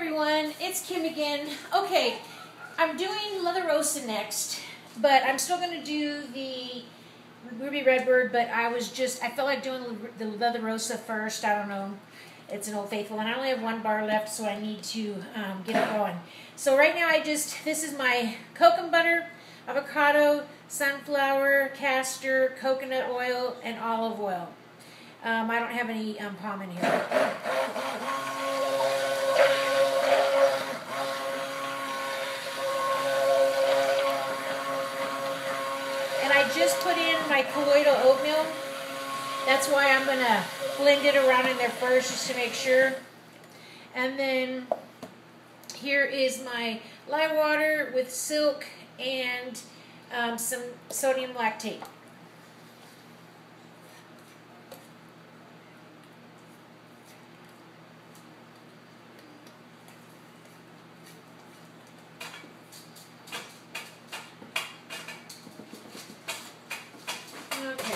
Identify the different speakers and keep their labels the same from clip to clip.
Speaker 1: everyone, it's Kim again. Okay, I'm doing Leatherosa next, but I'm still going to do the Ruby Redbird, but I felt like doing the Leatherosa first. I don't know. It's an Old Faithful, and I only have one bar left, so I need to get it going. So right now, this is my coconut butter, avocado, sunflower, castor, coconut oil, and olive oil. I don't have any palm in here. And I just put in my colloidal oatmeal. That's why I'm going to blend it around in there first, just to make sure. And then here is my lye water with silk and some sodium lactate. Okay.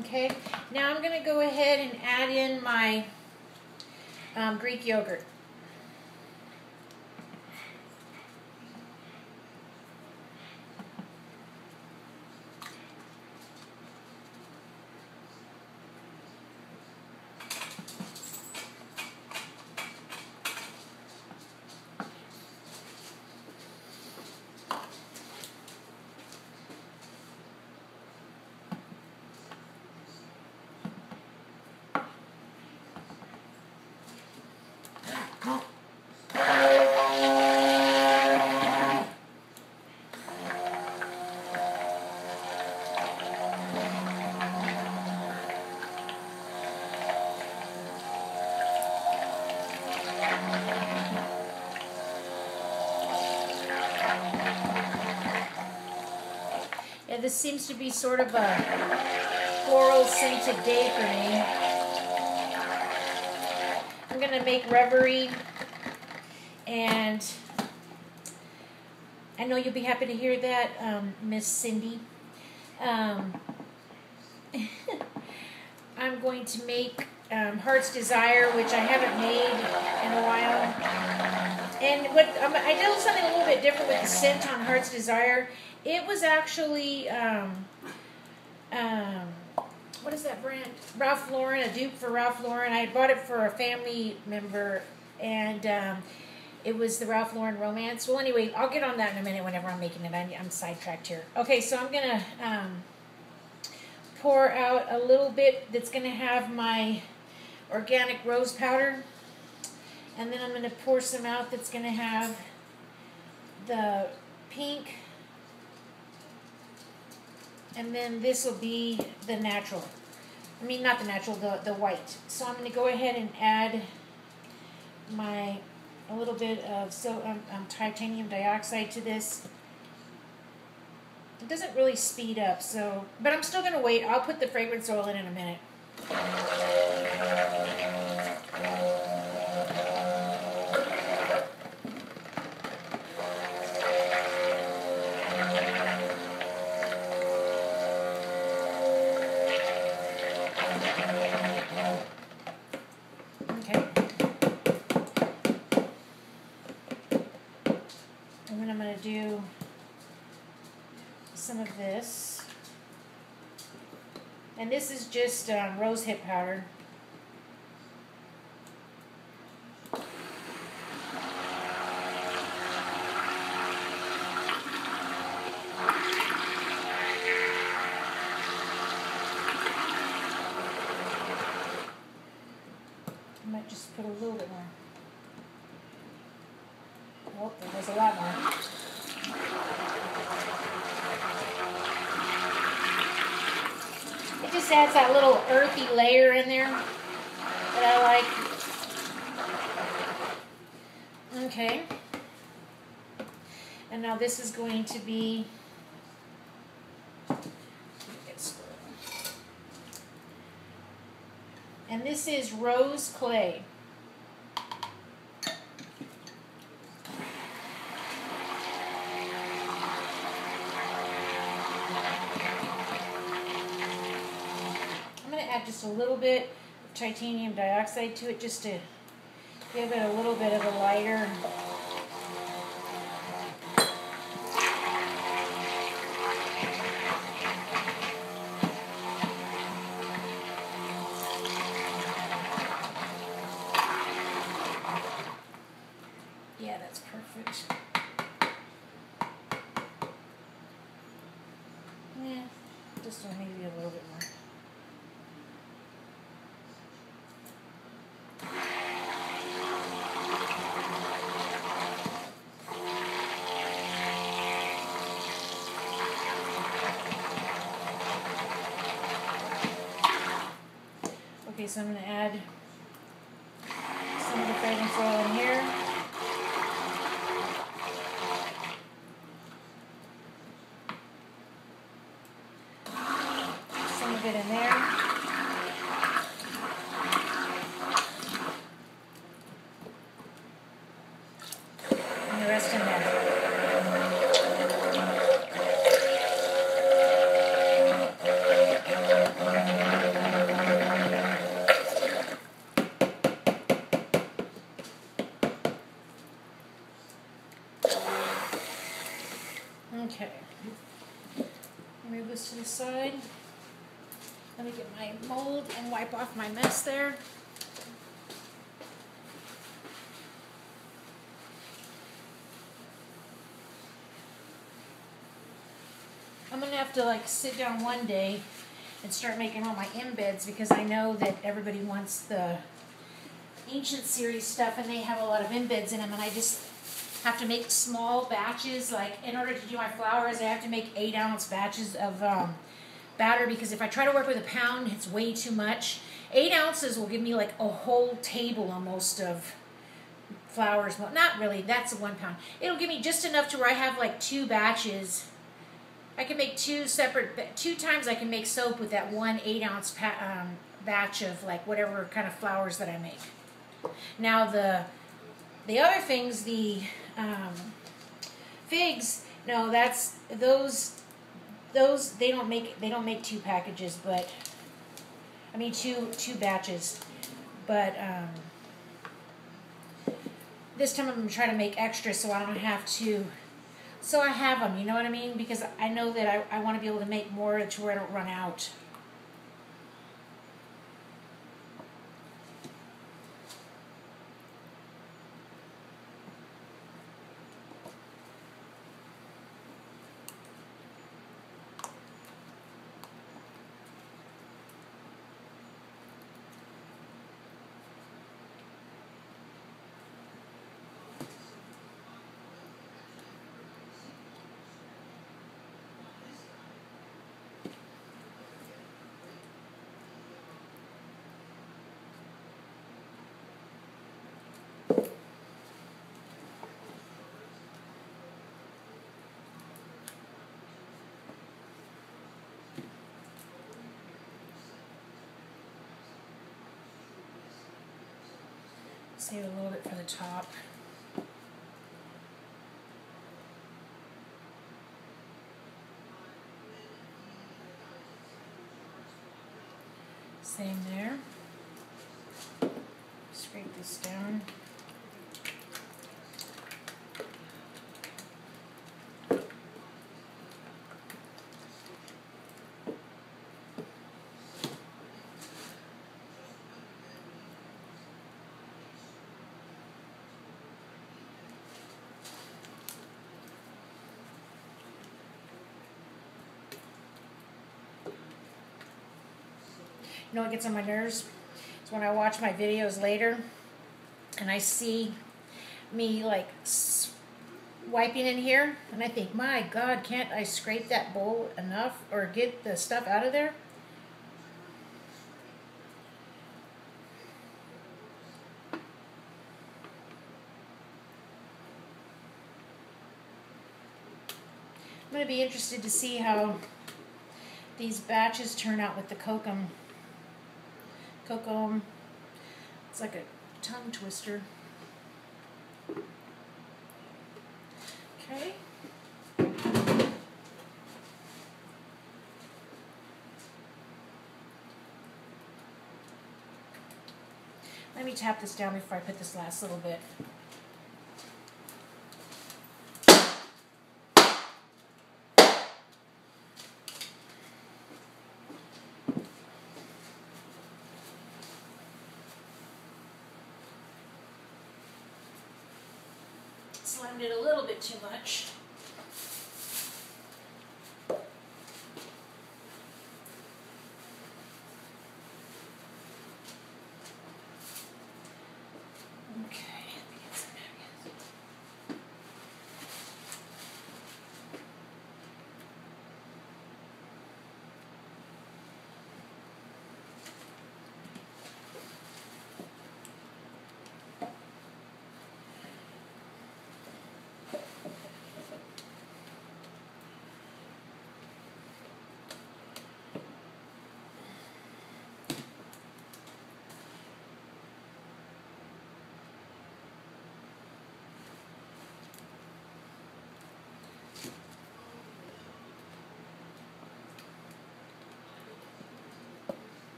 Speaker 1: Okay, now I'm going to go ahead and add in my Greek yogurt. Yeah, this seems to be sort of a floral scented day for me. I'm going to make Reverie, and I know you'll be happy to hear that, Miss Cindy. I'm going to make Heart's Desire, which I haven't made in a while. And I did something a little bit different with the scent on Heart's Desire. It was actually, what is that brand? Ralph Lauren, a dupe for Ralph Lauren. I bought it for a family member, and it was the Ralph Lauren Romance. Well, anyway, I'll get on that in a minute whenever I'm making it. I'm sidetracked here. Okay, so I'm going to pour out a little bit that's going to have my organic rose powder. And then I'm going to pour some out that's going to have the pink. And then this will be the natural. I mean, not the natural, the white. So I'm going to go ahead and add a little bit of titanium dioxide to this. It doesn't really speed up, but I'm still going to wait. I'll put the fragrance oil in a minute. And then I'm going to do some of this. And this is just rose hip powder. I might just put a little bit more. Oh, there's a lot more. It just adds that little earthy layer in there that I like. Okay. And now this is going to be And this is rose clay. add just a little bit of titanium dioxide to it just to give it a little bit of a lighter. Yeah, that's perfect. Yeah, just maybe a little bit more. Okay, so I'm going to add some of the fragrance oil in here. Some of it in there. And the rest in there. Okay, move this to the side. Let me get my mold and wipe off my mess there. I'm gonna have to like sit down one day and start making all my embeds because I know that everybody wants the Ancient Series stuff and they have a lot of embeds in them, and I just have to make small batches. Like in order to do my flowers, I have to make 8-ounce batches of batter because if I try to work with a pound, it's way too much. 8 ounces will give me like a whole table almost of flowers. Well, not really, that's 1 pound. It'll give me just enough to where I have like 2 batches. I can make 2 times I can make soap with that 1 8-ounce batch of like whatever kind of flowers that I make. Now the other things, the figs, no, that's those they don't make 2 packages, but I mean two batches, but this time I'm gonna try to make extra so I don't have to. So I have them, you know what I mean? Because I know that I want to be able to make more to where I don't run out. Save a little bit for the top. Same there. Scrape this down. You know what gets on my nerves? It's when I watch my videos later and I see me like wiping in here and I think, my God, can't I scrape that bowl enough or get the stuff out of there? I'm going to be interested to see how these batches turn out with the kokum. Kokum. It's like a tongue twister. Okay. me tap this down before I put this last little bit. Slammed it a little bit too much.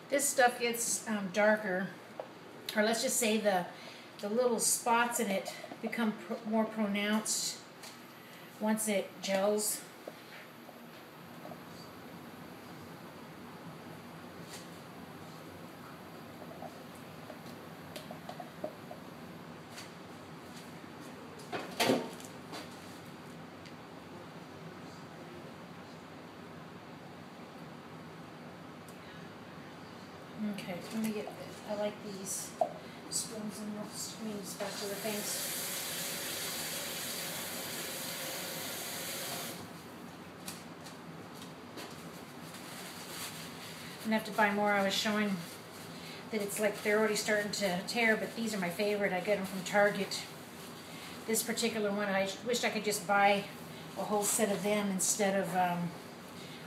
Speaker 1: This stuff gets darker, or let's just say the little spots in it become more pronounced once it gels. Okay, let me get, I like these spoons and screens back to the things. I'm gonna have to buy more. I was showing that it's like they're already starting to tear, but these are my favorite. I get them from Target. This particular one, I wished I could just buy a whole set of them instead of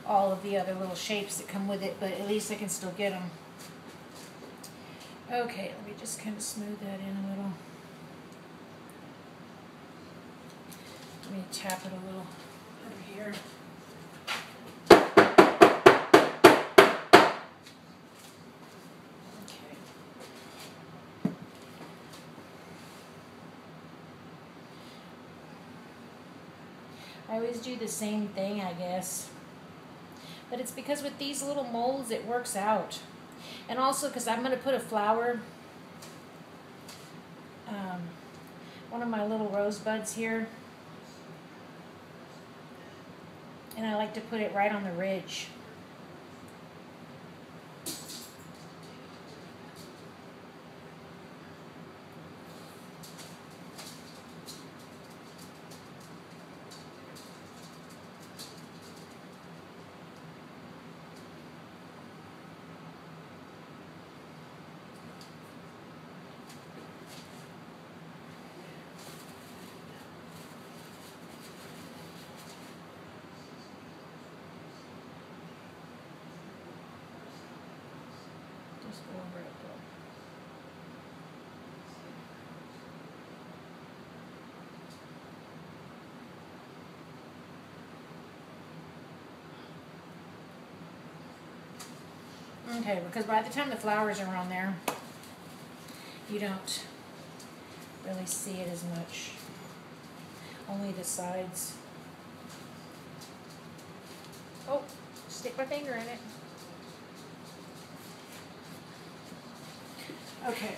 Speaker 1: all of the other little shapes that come with it, but at least I can still get them. Okay, let me just kind of smooth that in a little. Let me tap it a little over here. Okay. I always do the same thing, I guess. But it's because with these little molds, it works out. And also because I'm going to put a flower, one of my little rosebuds here, and I like to put it right on the ridge. Just go over it though. Okay, because by the time the flowers are on there, you don't really see it as much. Only the sides. Oh, stick my finger in it. Okay.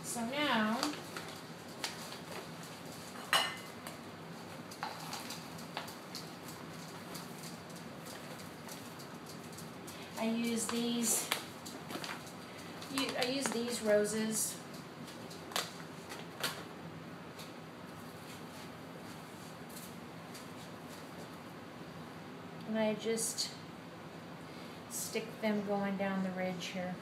Speaker 1: So now, use these. I use these roses. And I just stick them going down the ridge here.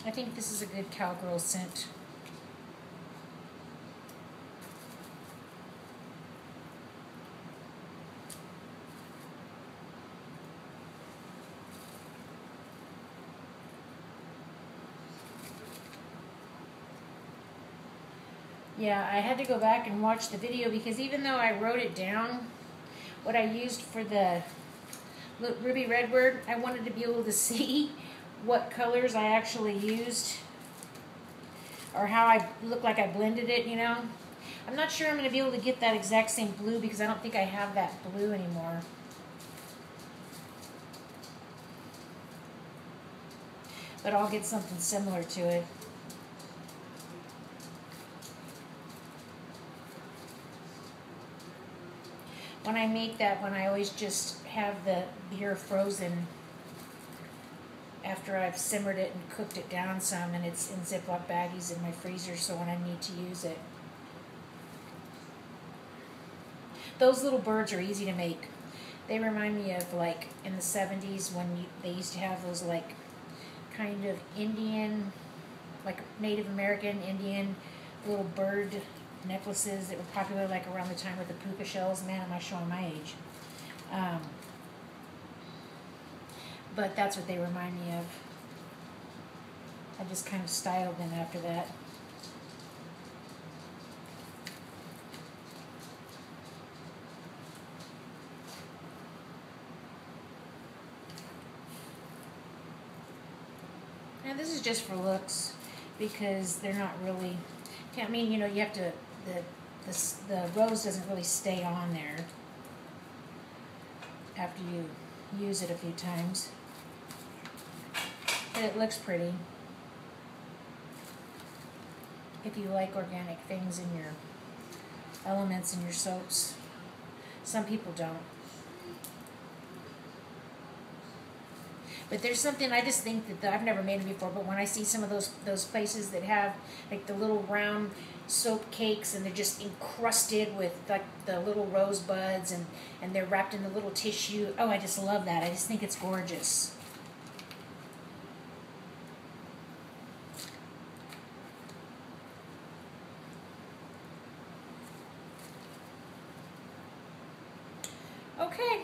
Speaker 1: I think this is a good cowgirl scent. Yeah, I had to go back and watch the video because even though I wrote it down, what I used for the Ruby Redbird, I wanted to be able to see what colors I actually used or how I look like I blended it, you know. I'm not sure I'm going to be able to get that exact same blue because I don't think I have that blue anymore. But I'll get something similar to it. When I make that one, I always just have the beer frozen after I've simmered it and cooked it down some, and it's in Ziploc baggies in my freezer, so when I need to use it. Those little birds are easy to make. They remind me of like in the 70s when they used to have those like kind of Indian, like Native American Indian little bird necklaces that were popular like around the time with the puka shells. Man, am I showing my age. But that's what they remind me of. I just kind of styled them after that. Now this is just for looks because they're not really, I mean, you know, you have to, the rose doesn't really stay on there after you use it a few times. And it looks pretty. If you like organic things in your elements in your soaps. Some people don't. But there's something, I just think that I've never made it before, but when I see some of those places that have like the little round soap cakes and they're just encrusted with like the little rosebuds and they're wrapped in the little tissue. Oh, I just love that. I just think it's gorgeous. Okay.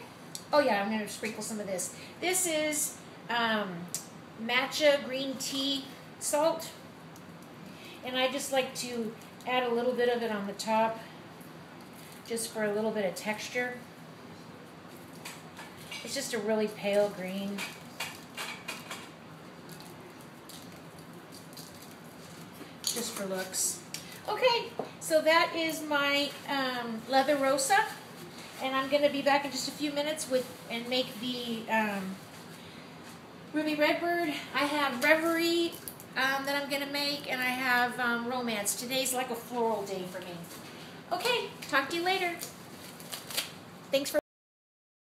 Speaker 1: Oh yeah, I'm going to sprinkle some of this. This is matcha green tea salt. And I just like to add a little bit of it on the top just for a little bit of texture. It's just a really pale green. Just for looks. Okay, so that is my Leatherosa. And I'm going to be back in just a few minutes and make the Ruby Redbird. I have Reverie that I'm going to make, and I have Romance. Today's like a floral day for me. Okay, talk to you later. Thanks for